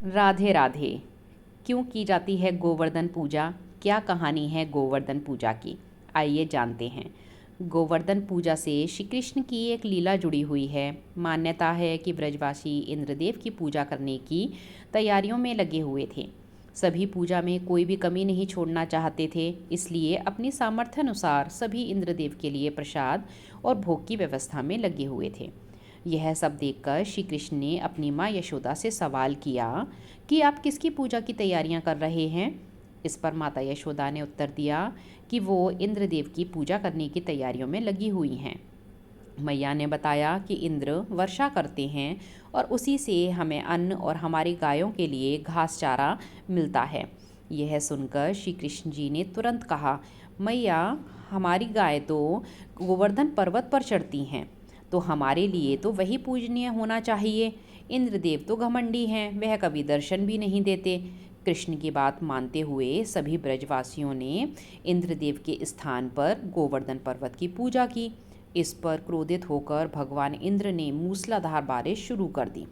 राधे राधे। क्यों की जाती है गोवर्धन पूजा? क्या कहानी है गोवर्धन पूजा की? आइए जानते हैं। गोवर्धन पूजा से श्री कृष्ण की एक लीला जुड़ी हुई है। मान्यता है कि ब्रजवासी इंद्रदेव की पूजा करने की तैयारियों में लगे हुए थे। सभी पूजा में कोई भी कमी नहीं छोड़ना चाहते थे, इसलिए अपनी सामर्थ्य अनुसार सभी इंद्रदेव के लिए प्रसाद और भोग की व्यवस्था में लगे हुए थे। यह सब देखकर श्री कृष्ण ने अपनी माँ यशोदा से सवाल किया कि आप किसकी पूजा की तैयारियां कर रहे हैं। इस पर माता यशोदा ने उत्तर दिया कि वो इंद्रदेव की पूजा करने की तैयारियों में लगी हुई हैं। मैया ने बताया कि इंद्र वर्षा करते हैं और उसी से हमें अन्न और हमारी गायों के लिए घास चारा मिलता है। यह सुनकर श्री कृष्ण जी ने तुरंत कहा, मैया, हमारी गाय तो गोवर्धन पर्वत पर चढ़ती हैं, तो हमारे लिए तो वही पूजनीय होना चाहिए। इंद्रदेव तो घमंडी हैं, वह कभी दर्शन भी नहीं देते। कृष्ण की बात मानते हुए सभी ब्रजवासियों ने इंद्रदेव के स्थान पर गोवर्धन पर्वत की पूजा की। इस पर क्रोधित होकर भगवान इंद्र ने मूसलाधार बारिश शुरू कर दी।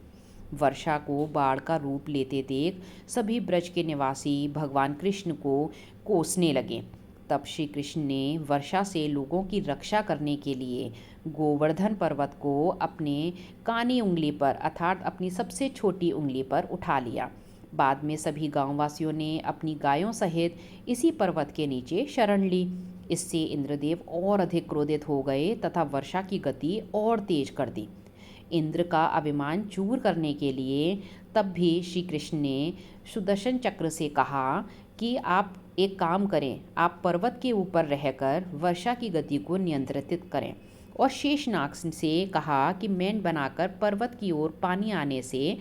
वर्षा को बाढ़ का रूप लेते देख सभी ब्रज के निवासी भगवान कृष्ण को कोसने लगे। तब श्री कृष्ण ने वर्षा से लोगों की रक्षा करने के लिए गोवर्धन पर्वत को अपने कानी उंगली पर अर्थात अपनी सबसे छोटी उंगली पर उठा लिया। बाद में सभी गांववासियों ने अपनी गायों सहित इसी पर्वत के नीचे शरण ली। इससे इंद्रदेव और अधिक क्रोधित हो गए तथा वर्षा की गति और तेज कर दी। इंद्र का अभिमान चूर करने के लिए तब भी श्री कृष्ण ने सुदर्शन चक्र से कहा कि आप एक काम करें, आप पर्वत के ऊपर रहकर वर्षा की गति को नियंत्रित करें। और शेषनाग से कहा कि मैंड बनाकर पर्वत की ओर पानी आने से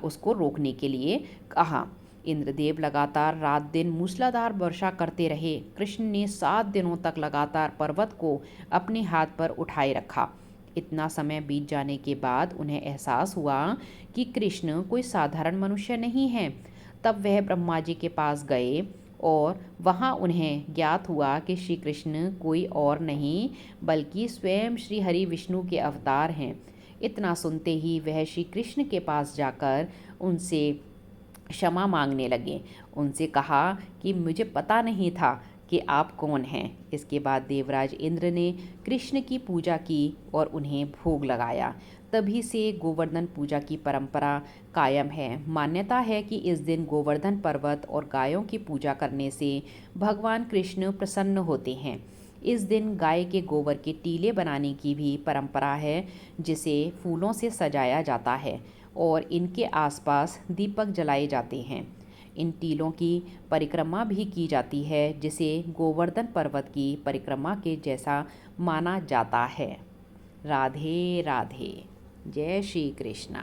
उसको रोकने के लिए कहा। इंद्रदेव लगातार रात दिन मूसलाधार वर्षा करते रहे। कृष्ण ने 7 दिनों तक लगातार पर्वत को अपने हाथ पर उठाए रखा। इतना समय बीत जाने के बाद उन्हें एहसास हुआ कि कृष्ण कोई साधारण मनुष्य नहीं है। तब वह ब्रह्मा जी के पास गए और वहाँ उन्हें ज्ञात हुआ कि श्री कृष्ण कोई और नहीं बल्कि स्वयं श्री हरि विष्णु के अवतार हैं। इतना सुनते ही वह श्री कृष्ण के पास जाकर उनसे क्षमा मांगने लगे। उनसे कहा कि मुझे पता नहीं था कि आप कौन हैं। इसके बाद देवराज इंद्र ने कृष्ण की पूजा की और उन्हें भोग लगाया। तभी से गोवर्धन पूजा की परंपरा कायम है। मान्यता है कि इस दिन गोवर्धन पर्वत और गायों की पूजा करने से भगवान कृष्ण प्रसन्न होते हैं। इस दिन गाय के गोबर के टीले बनाने की भी परंपरा है, जिसे फूलों से सजाया जाता है और इनके आसपास दीपक जलाए जाते हैं। इन टीलों की परिक्रमा भी की जाती है, जिसे गोवर्धन पर्वत की परिक्रमा के जैसा माना जाता है। राधे राधे। जय श्री कृष्णा।